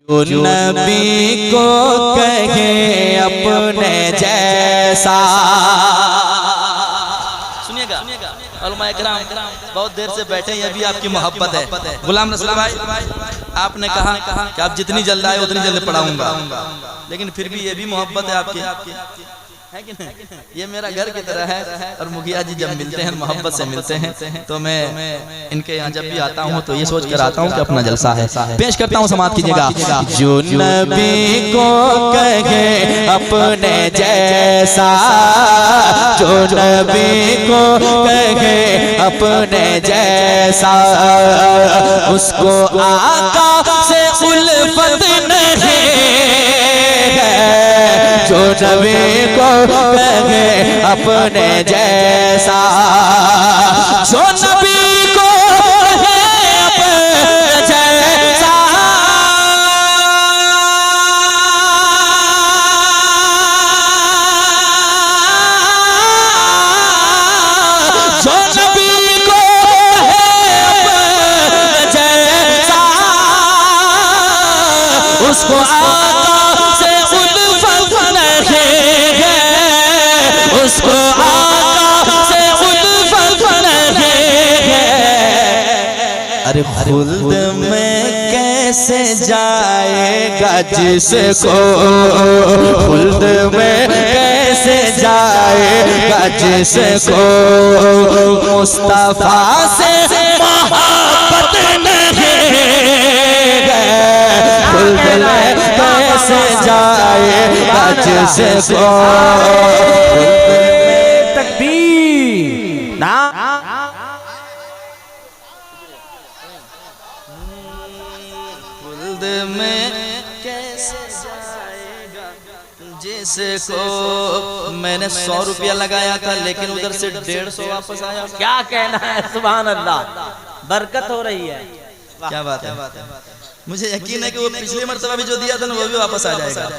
जो नबी को कहे अपने जैसा। सुनिएगा उलमा इकराम बहुत देर से बैठे, ये भी आपकी मोहब्बत है। गुलाम रसूल भाई आपने कहा कि आप जितनी जल्द आए उतनी जल्द पढ़ाऊंगा, लेकिन फिर भी ये भी मोहब्बत है आपकी, है कि नहीं? ये मेरा घर की तरह है और मुखिया जी जब मिलते हैं मोहब्बत से मिलते हैं, तो मैं इनके यहाँ जब भी आता हूँ तो ये सोच कर आता हूँ कि अपना जलसा है। पेश करता हूँ, समाप्त कीजिएगा। जो नबी को कहे अपने जैसा, जो नबी को कहे अपने जैसा, उसको आका से उल्फत नहीं है। जो नबी को कहे अपने जैसा, जो नबी को कहे अपने जैसा, जो नबी को कहे अपने जैसा, उसको आका से उल्फत नहीं है, उसको आका से उल्फत नहीं है। अरे खुल्द में कैसे जाएगा जिसको, खुल्द में कैसे जाएगा जिसको मुस्तफा से मोहब्बत नहीं है। खुल्द में कैसे जाएगा जिसको, तकबीर ना खुल्द में कैसे जाएगा जिसको। मैंने 100 रुपया लगाया था लेकिन उधर से 150 वापस आया। क्या कहना है, सुभान अल्लाह, बरकत हो रही है। क्या बात है। मुझे यकीन है कि वो पिछली मर्तबा भी जो दिया था ना वो भी वापस आ जाएगा,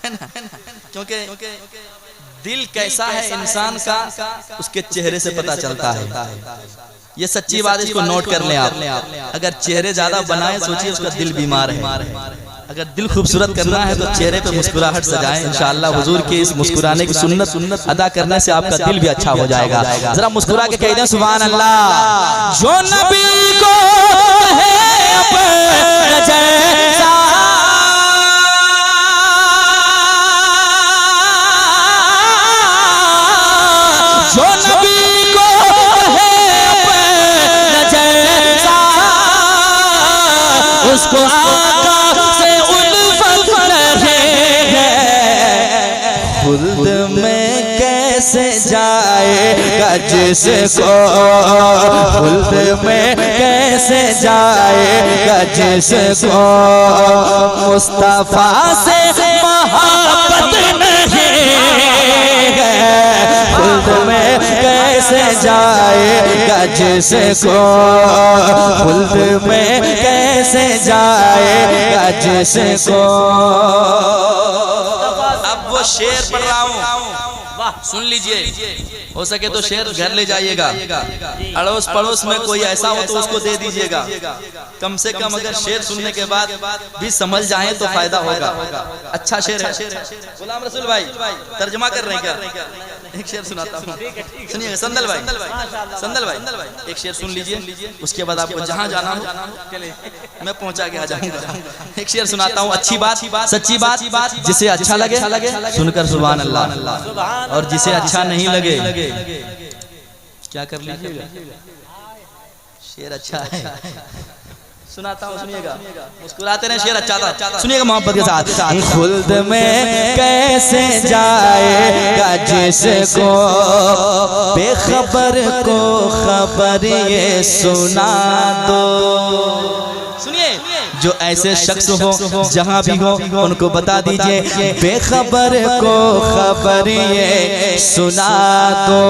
है ना? क्योंकि दिल कैसा है इंसान का उसके चेहरे से पता चलता है। ये सच्ची बात है, इसको नोट कर लें आप। अगर चेहरे ज्यादा बनाए, सोचिए उसका दिल बीमार है। अगर दिल खूबसूरत करना है तो चेहरे पे मुस्कुराहट सजाएं। इंशाअल्लाह हुजूर के इस मुस्कुराने की सुन्नत अदा करने से आपका दिल भी अच्छा हो जाएगा। जरा मुस्कुरा के कह दें सुभान अल्लाह। जो नबी को है अपने जैसा, जो नबी को है अपने जैसा, उसको आका से उल्फत नहीं है। खुल्द में कैसे जाएगा जिसको, खुल्द में कैसे जाएगा जिसको मुस्तफा से मोहब्बत नहीं है। खुल्द में कैसे जाएगा जिसको, खुल्द में कैसे जाएगा जिसको। अब वो शेर पढ़ रहा हूँ, सुन लीजिए। हो सके तो शेर घर ले जाइएगा, अड़ोस पड़ोस में कोई ऐसा हो तो उसको दे दीजिएगा। कम से कम अगर शेर सुनने के बाद भी समझ जाए तो फायदा होगा। अच्छा शेर है। गुलाम रसूल भाई तर्जुमा कर रहे हैं क्या? एक शेर सुनाता हूँ, सुनिएगा। संदल भाई एक शेर सुन लीजिए, उसके बाद आपको जहाँ जाना हो मैं पहुँचा के आ जाऊंगा। एक शेर सुनाता हूँ, अच्छी बात सच्ची बात, जिसे अच्छा लगे सुनकर सुभान अल्लाह, और जिसे अच्छा नहीं लगे क्या कर लीजिएगा। शेर अच्छा है, सुनाता हूँ, सुनिएगा। मुस्कुराते रहे, शेर अच्छा था, सुनिएगा मोहब्बत के साथ। खुल्द में कैसे जाएगा जिसको बेखबर को खबर ये सुना दो। सुनिए, जो ऐसे शख्स हो जहाँ भी हो उनको बता दीजिए बेखबर को खबर ये सुना दो।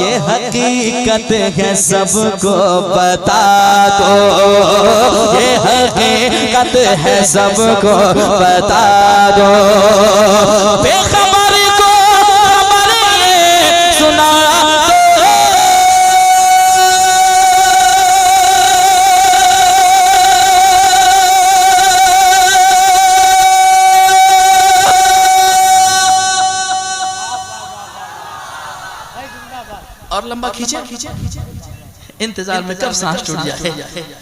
ये हकीकत है सबको बता दो, ये हकीकत है सबको बता दो। बेखबर को खबर ये सुना दो। लंबा खींचे, इंतजार में कब सांस टूट जाए।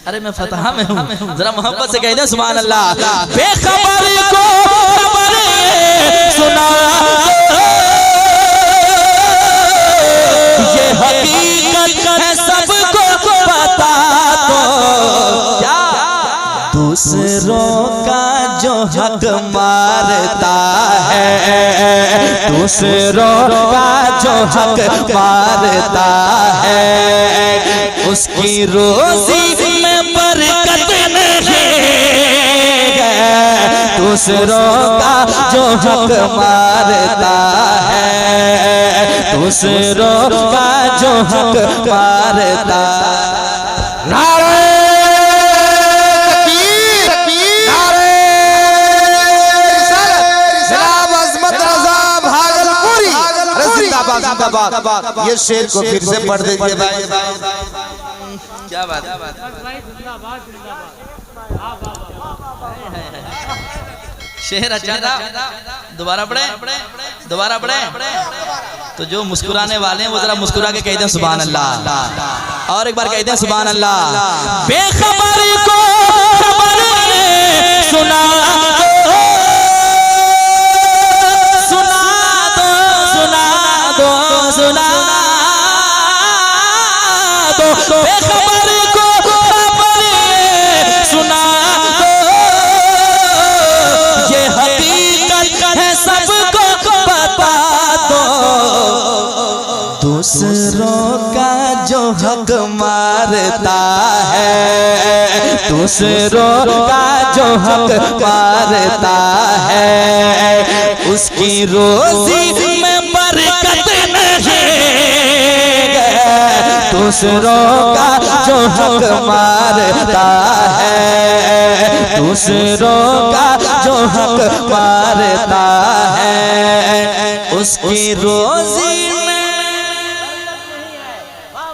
अरे मैं फतहा में हूँ, जरा मोहब्बत से कह दे सुभान अल्लाह। बेखबर को खबर सुना, ये हकीकत है सबको पता, तो क्या दूसरों का जो हक मारता है, दूसरों का जो हक मारता है, उसकी रोजी में बरकत नहीं है। दूसरों का जो हक मारता है, दूसरों का जो हक मारता। नारे ये शेर को फिर से पढ़ दीजिए भाई। क्या बात है, शेर अच्छा था। दोबारा पढ़े, दोबारा पढ़े। तो जो मुस्कुराने वाले हैं वो जरा मुस्कुरा के कहते हैं सुभान अल्लाह। और एक बार कहते हैं सुभान अल्लाह। बेखबर को खबर सुना, बेखबर को खबर सुना दो, ये हकीकत है सबको बता दो। दूसरों का जो हक मारता है, दूसरों का जो हक मारता है, उसकी रोजी में बरकत नहीं। दूसरों का जो हक मारता है, दूसरों का जो हक मारता है, उसकी रोजी में।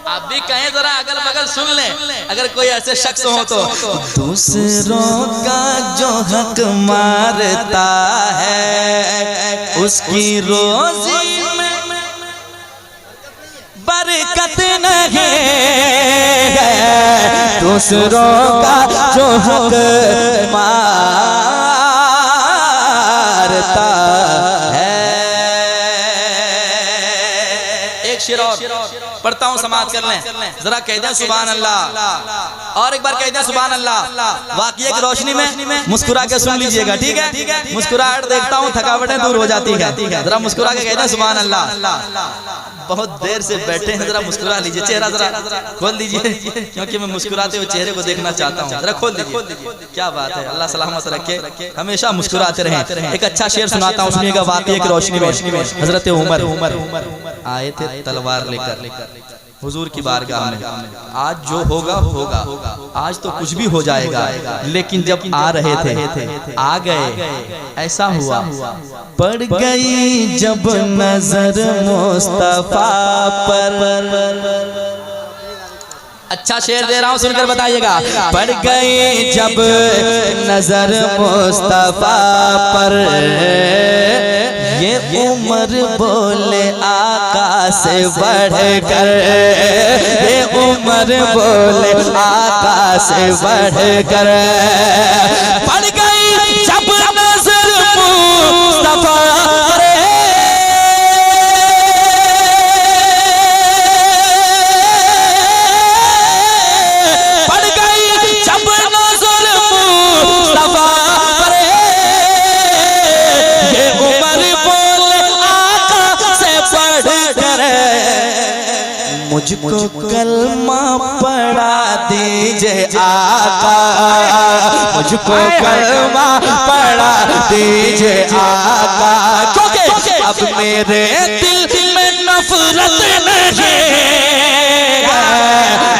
आप भी कहें जरा अगल बगल सुन लें, अगर कोई ऐसे शख्स हो तो। दूसरों का जो हक मारता है, उसकी रोजी में बरकत नहीं है। दूसरों का जो हक मारता है। एक शेर और पढ़ता हूँ, समाप्त कर लें। जरा कह दें सुभान अल्लाह, और एक बार कह दें सुभान अल्लाह। वाक़िए की रोशनी में मुस्कुरा के सुन लीजिएगा, ठीक है? मुस्कुराहट देखता हूँ थकावटें दूर हो जाती है। जरा मुस्कुरा के कह दें सुभान अल्लाह। बहुत देर से बैठे हैं, जरा मुस्कुरा लीजिए, चेहरा जरा खोल दीजिए, क्योंकि मैं मुस्कुराते हुए चेहरे को देखना चाहता हूँ। जरा खोल दीजिए। क्या बात है, अल्लाह सलामत रखे, हमेशा मुस्कुराते रहें। एक अच्छा शेर सुनाता हूँ, सुनिएगा। वाक़िए की रोशनी में हजरत उमर आए थे तलवार लेकर हुजूर की बारगाह में। आज जो होगा होगा, आज तो कुछ भी हो जाएगा, लेकिन जब आ रहे थे आ गए, ऐसा हुआ पड़ गई जब नजर मुस्तफा पर। अच्छा शेर दे रहा हूँ, सुनकर बताइएगा। पड़ गई जब नजर मुस्तफा पर, ये उमर बोले आका से बढ़कर, ये उमर बोले आका से बढ़कर। पड़ गई जब नजर मुस्तफा पर, पड़ गई जब नजर मुस्तफा पर, ये उमर मुझको कलमा पढ़ा दीजिए आका, मुझको कलमा पढ़ा दीजिए आका, क्योंकि अब मेरे दिल में नफरत नहीं है।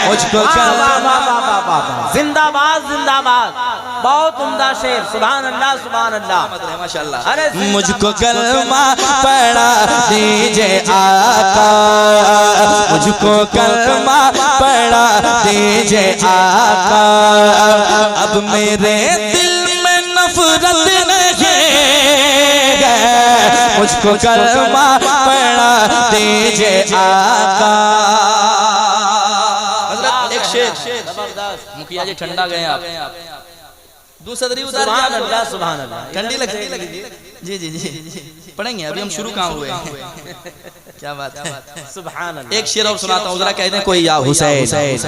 मुझको जिंदाबाद जिंदाबाद, बहुत उम्दा शेर। सुभान अल्लाह सुभान अल्लाह, माशाअल्लाह। अरे मुझको कलमा पढ़ा दीजिए आका, मुझको कलमा पढ़ा दीजिए आका, अब मेरे दिल में नफरत नहीं है, मुझको कलमा पढ़ा दीजिए आका। हज़रत एक शेर, मुखिया जी ठंडा गए आप, दूसरी उतार अल्लाह सुभान अल्लाह। ठंडी लगी जी जी जी पढ़ेंगे, अभी हम शुरू कहाँ हुए हैं। क्या बात है, सुभान अल्लाह। एक शेर और सुनाता हूँ, जरा कहते हैं कोई या हुसैन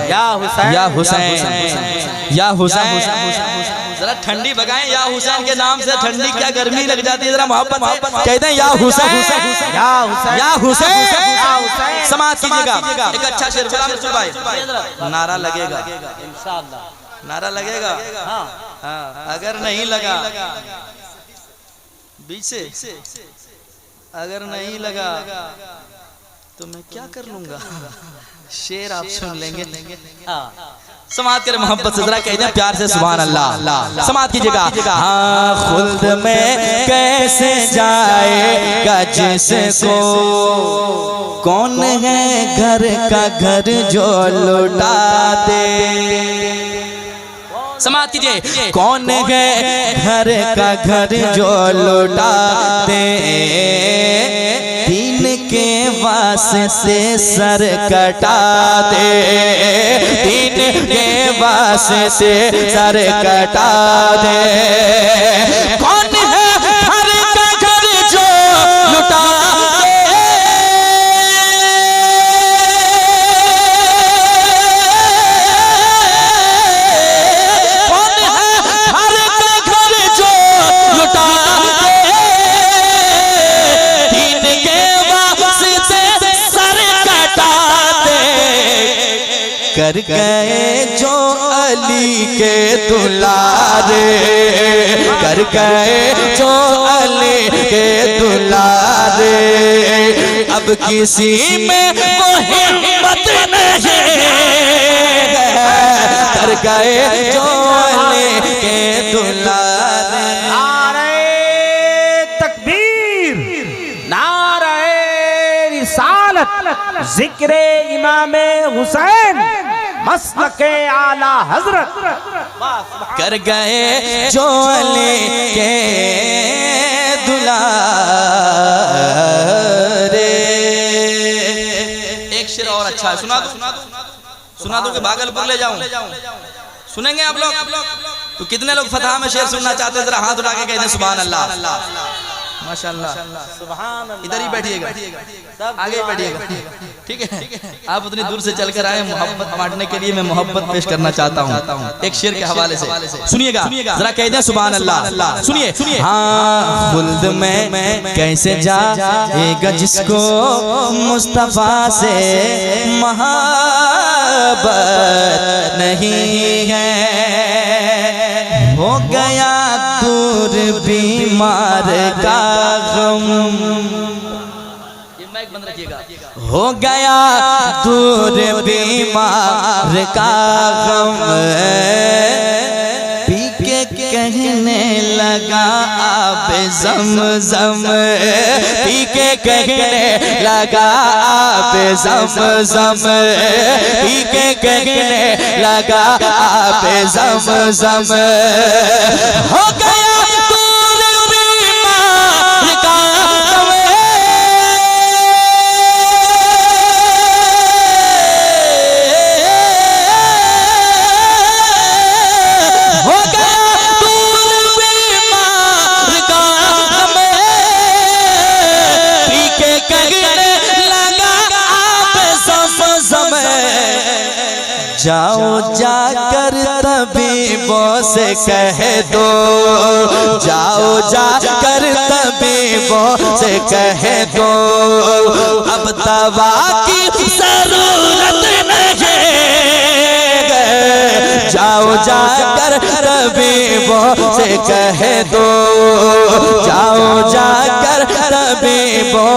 या हुसैन या हुसैन या हुसैन, जरा ठंडी भगाएं, या हुसैन के नाम से ठंडी क्या गर्मी लग जाती है, जरा मोहब्बत कहते हैं या हुसैन या हुसैन या हुसैन। या हुसैन। समाज कीजिएगा एक अच्छा शेर, गुलाम रसूल भाई। नारा लगेगा इंशाअल्लाह, नारा लगेगा। हाँ, अगर नहीं लगा बीच से, अगर नहीं लगा तो मैं क्या कर लूंगा। शेर आप सुन लेंगे। समाज करे मोहब्बत से, जरा कहते हैं प्यार से सुभान अल्लाह। समाज कीजिएगा। हाँ, खुल्द में कैसे जाएगा जिसको, कौन है घर का घर जो लुटा दे। समाज कीजिए, कौन है घर का घर जो लुटा दे, दीन के वास्ते सर कटा दे, दीन के वास्ते सर कटा दे। कौन है घर का घर जो लुटा दे, कर गए जो अली के दुलारे, कर गए जो अली के दुलारे, अब किसी में वो हिम्मत नहीं, कर गए जो अली के दुलारे। नारे तकबीर, नारे रिसालत, जिक्रे इमामे हुसैन, मसलके आला हजरत। कर गए जो अली के दुलारे। एक शेर और अच्छा है, सुना दो कि भागलपुर ले जाऊं। सुनेंगे आप लोग? तो कितने लोग फतह में शेर सुनना चाहते हैं, जरा हाथ उठा के कहते हैं सुभान अल्लाह। माशाअल्लाह, सुभान अल्लाह। इधर ही बैठिएगा, आगे ही बैठिएगा, ठीक है। आप उतनी दूर से चलकर आए, मोहब्बत बांटने के लिए मैं मोहब्बत पेश करना चाहता हूँ एक शेर के हवाले से। सुनिएगा, जरा कहते हैं सुभान अल्लाह। सुनिए। हाँ, खुल्द में कैसे जाएगा जिसको मुस्तफा से मोहब्बत नहीं है, हो गया दूर बीमार का गम। ये माइक बंद रखिएगा। हो गया दूर बीमार का गम, पी के कहने लगा आप ज़म-ज़म, पी के कहने लगा आप ज़म-ज़म, पी के कहने लगा आप ज़म-ज़म। हो गया दूर बीमार का गम, हो गया दूर बीमार का गम, पी के कहने लगा आप ज़म-ज़म। जाओ जाकर तबीबों से कह दो, जाओ जाकर तबीबों से कह दो, अब दवा की जरूरत नहीं। जाओ जाकर तबीबों से कह दो, जाओ जाकर तबीबों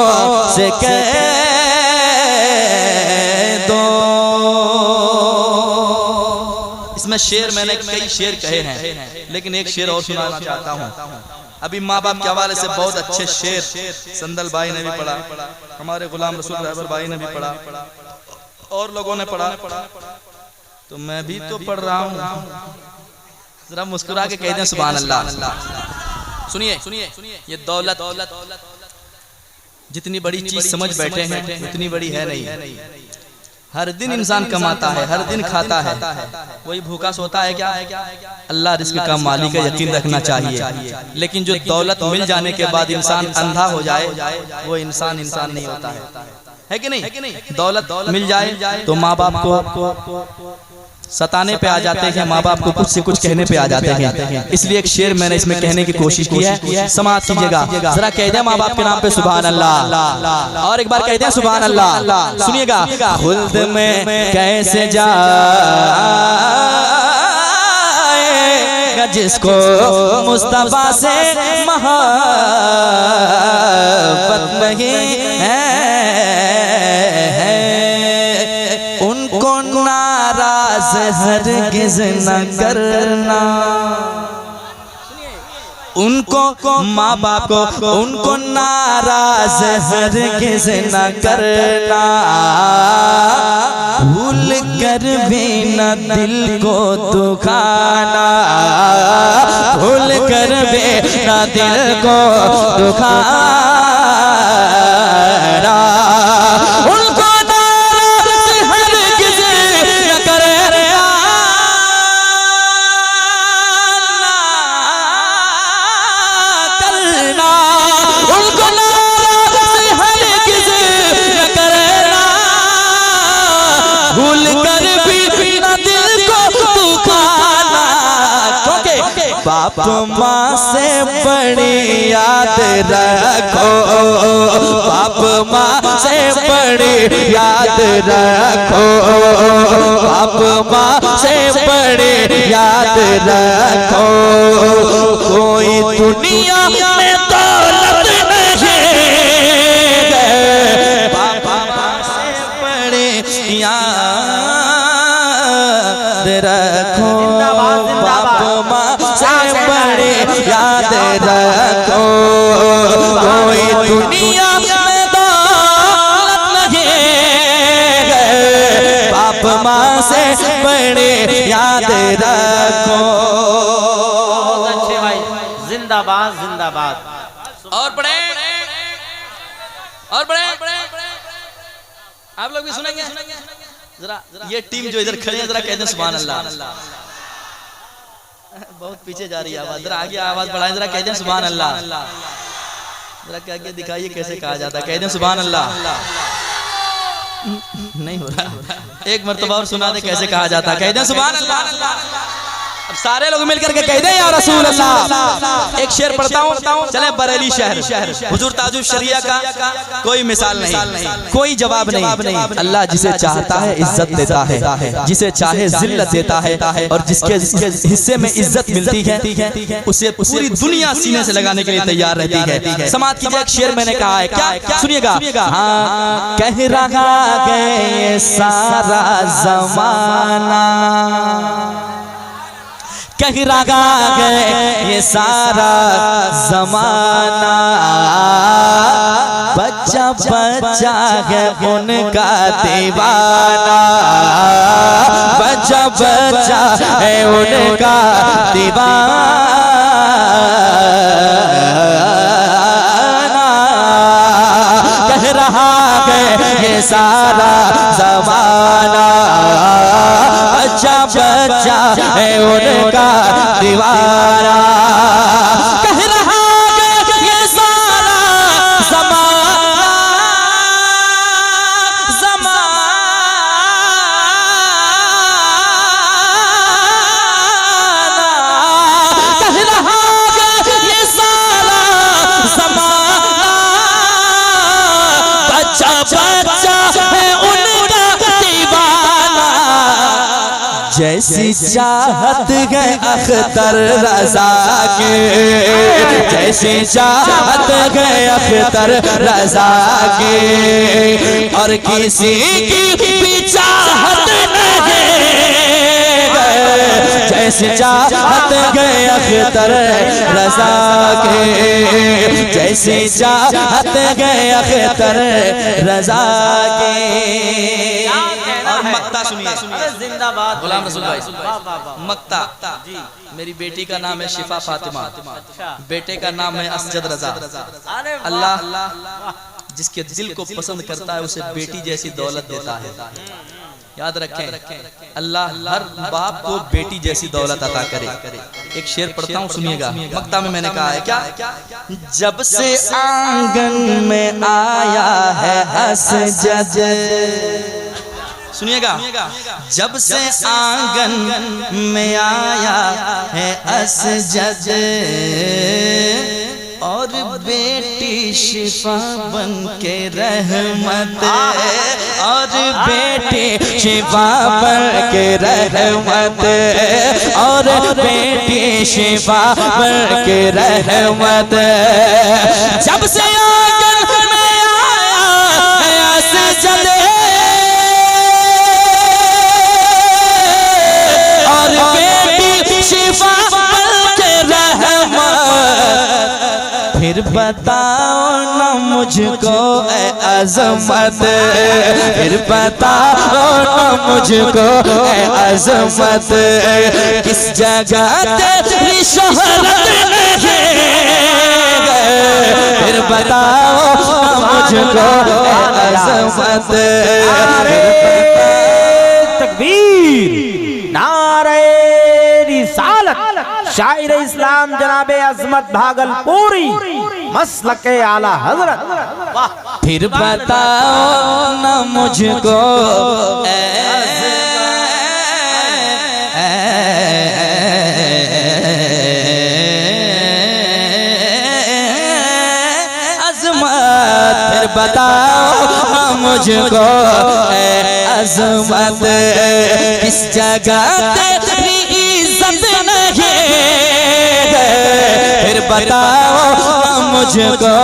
से कह दो। इसमें शेर मैंने कई शेर कहे हैं, लेकिन एक शेर और सुनाना चाहता हूँ। अभी माँ बाप के हवाले से बहुत अच्छे शेर संदल भाई ने भी पढ़ा, हमारे गुलाम रसूल रहबर भाई ने भी पढ़ा, और लोगों ने पढ़ा, तो मैं भी तो पढ़ रहा हूँ। जरा मुस्कुरा के कह दें सुभान अल्लाह। सुनिए ये दौलत जितनी बड़ी चीज समझ बैठे हैं उतनी बड़ी है नहीं। हर दिन इंसान कमाता है, हर दिन खाता है, कोई भूखा सोता है क्या? अल्लाह रिज़्क़ का मालिक है, यकीन रखना चाहिए। लेकिन जो दौलत मिल जाने के बाद इंसान अंधा हो जाए वो इंसान नहीं होता है कि नहीं? दौलत मिल जाए तो माँ बाप को सताने पे आ जाते हैं, माँ बाप को कुछ से कुछ कहने पे आ जाते हैं। इसलिए एक शेर मैंने इसमें कहने की कोशिश की है, समाज कीजिएगा। जरा कह दे माँ बाप के नाम पे सुभान अल्लाह, और एक बार कह दे सुभान अल्लाह। सुनिएगा, खुल्द में कैसे जाएगा जिसको मुस्तफा से मोहब्बत नहीं है, उनको नाराज हरगिज़ न करना। उनको माँ बाप को उनको नाराज हरगिज़ न करना, भूल कर भी न दिल को दुखाना, भूल कर भी न दिल को दुखाना। उनको बाप माँ से बड़ी याद रखो, बाप माँ से बड़ी याद रखो, बाप माँ से बड़ी याद रखो। कोई दुनिया में दौलत नहीं है, बाप माँ से बड़ी याद रखो, बाप माँ याद रखो। कोई दुनिया में दौलत नहीं है, बाप माँ से बड़े याद रखो। अच्छे भाई, जिंदाबाद जिंदाबाद। और बड़े आप लोग भी सुनेंगे जरा। ये टीम जो इधर खड़ी है जरा कहते हैं सुभान अल्लाह। बहुत पीछे जा रही है आवाज, जरा आगे आवाज बढ़ाएं, जरा कहते हैं सुभान अल्लाह। जरा कह के दिखाइए कैसे कहा जाता है, कहते हैं सुभान अल्लाह। नहीं हो रहा, एक मर्तबा और सुना दे कैसे कहा जाता है, कहते हैं सुभान अल्लाह। अब सारे लोग मिलकर के कहते हैं या रसूल अल्लाह। एक शेर पढ़ता हूँ, चले बरेली शहर, हुजूर ताजुल शरिया का कोई मिसाल नहीं, कोई जवाब नहीं। अल्लाह जिसे चाहता है इज्जत देता है, जिसे चाहे जिल्लत देता है, और जिसके हिस्से में इज्जत मिलती है उसे पूरी दुनिया सीने से लगाने के लिए तैयार रहती है। समाज की एक शेर मैंने कहा है, क्या सुनिएगा। हाँ, कह रहा है ये सारा जमाना, कह रहा है ये सारा जमाना, बच्चा बच्चा है उनका दीवाना, बच्चा बच्चा है उनका दीवाना। कह रहा है ये सारा जमाना, बच्चा बच्चा है उनका दीवाना। कह रहा है ये सारा जमाना, कह रहा है ये सारा जमाना, बच्चा बच्चा है उनका दीवाना। जैसी चाहत है अख्तर रजा के, जैसी चाहत है अख्तर रजा के, और किसी की भी चाहत नहीं है। जैसे चाहत गए अख्तर रजा के, जैसे चाहत गए अख्तर रजा के। और मक्ता सुनिए, जिंदाबाद गुलाम रसूल भाई। वाह वाह वाह। मक्ता जी, मेरी बेटी का नाम है शिफा फातिमा, बेटे का नाम है असजद रजा। अरे अल्लाह जिसके दिल को पसंद करता है उसे बेटी जैसी दौलत देता है। याद रखें, अल्लाह हर बाप को बेटी जैसी दौलत अता करे। एक शेर पढ़ता हूँ, सुनिएगा। मक्ता में मैंने कहा है क्या, जब से आंगन में आया है असजद, सुनिएगा, जब से आंगन में आया है असजद और बेटी शिफा बन के रहमत, और बेटी शिफा बन के रहमत, और बेटी शिफा बन के रहमत, जब से आंगन में आया है असजद और बेटी शिफा बन के रहमत, फिर बताओ न मुझको ए अज़मत, फिर बताओ न मुझको ए अज़मत, किस जगह तेरी शोहरत नहीं, फिर बताओ न मुझको ए अज़मत। तकबीर, नारे रिसालत, शायर इस्लाम जनाबे अजमत भागलपुरी, मसलके आला हजरत। वाह। फिर बताओ न मुझको अज़मत, फिर बताओ मुझको अज़मत, किस जगह तेरी इज्जत नहीं, फिर बताओ मुझको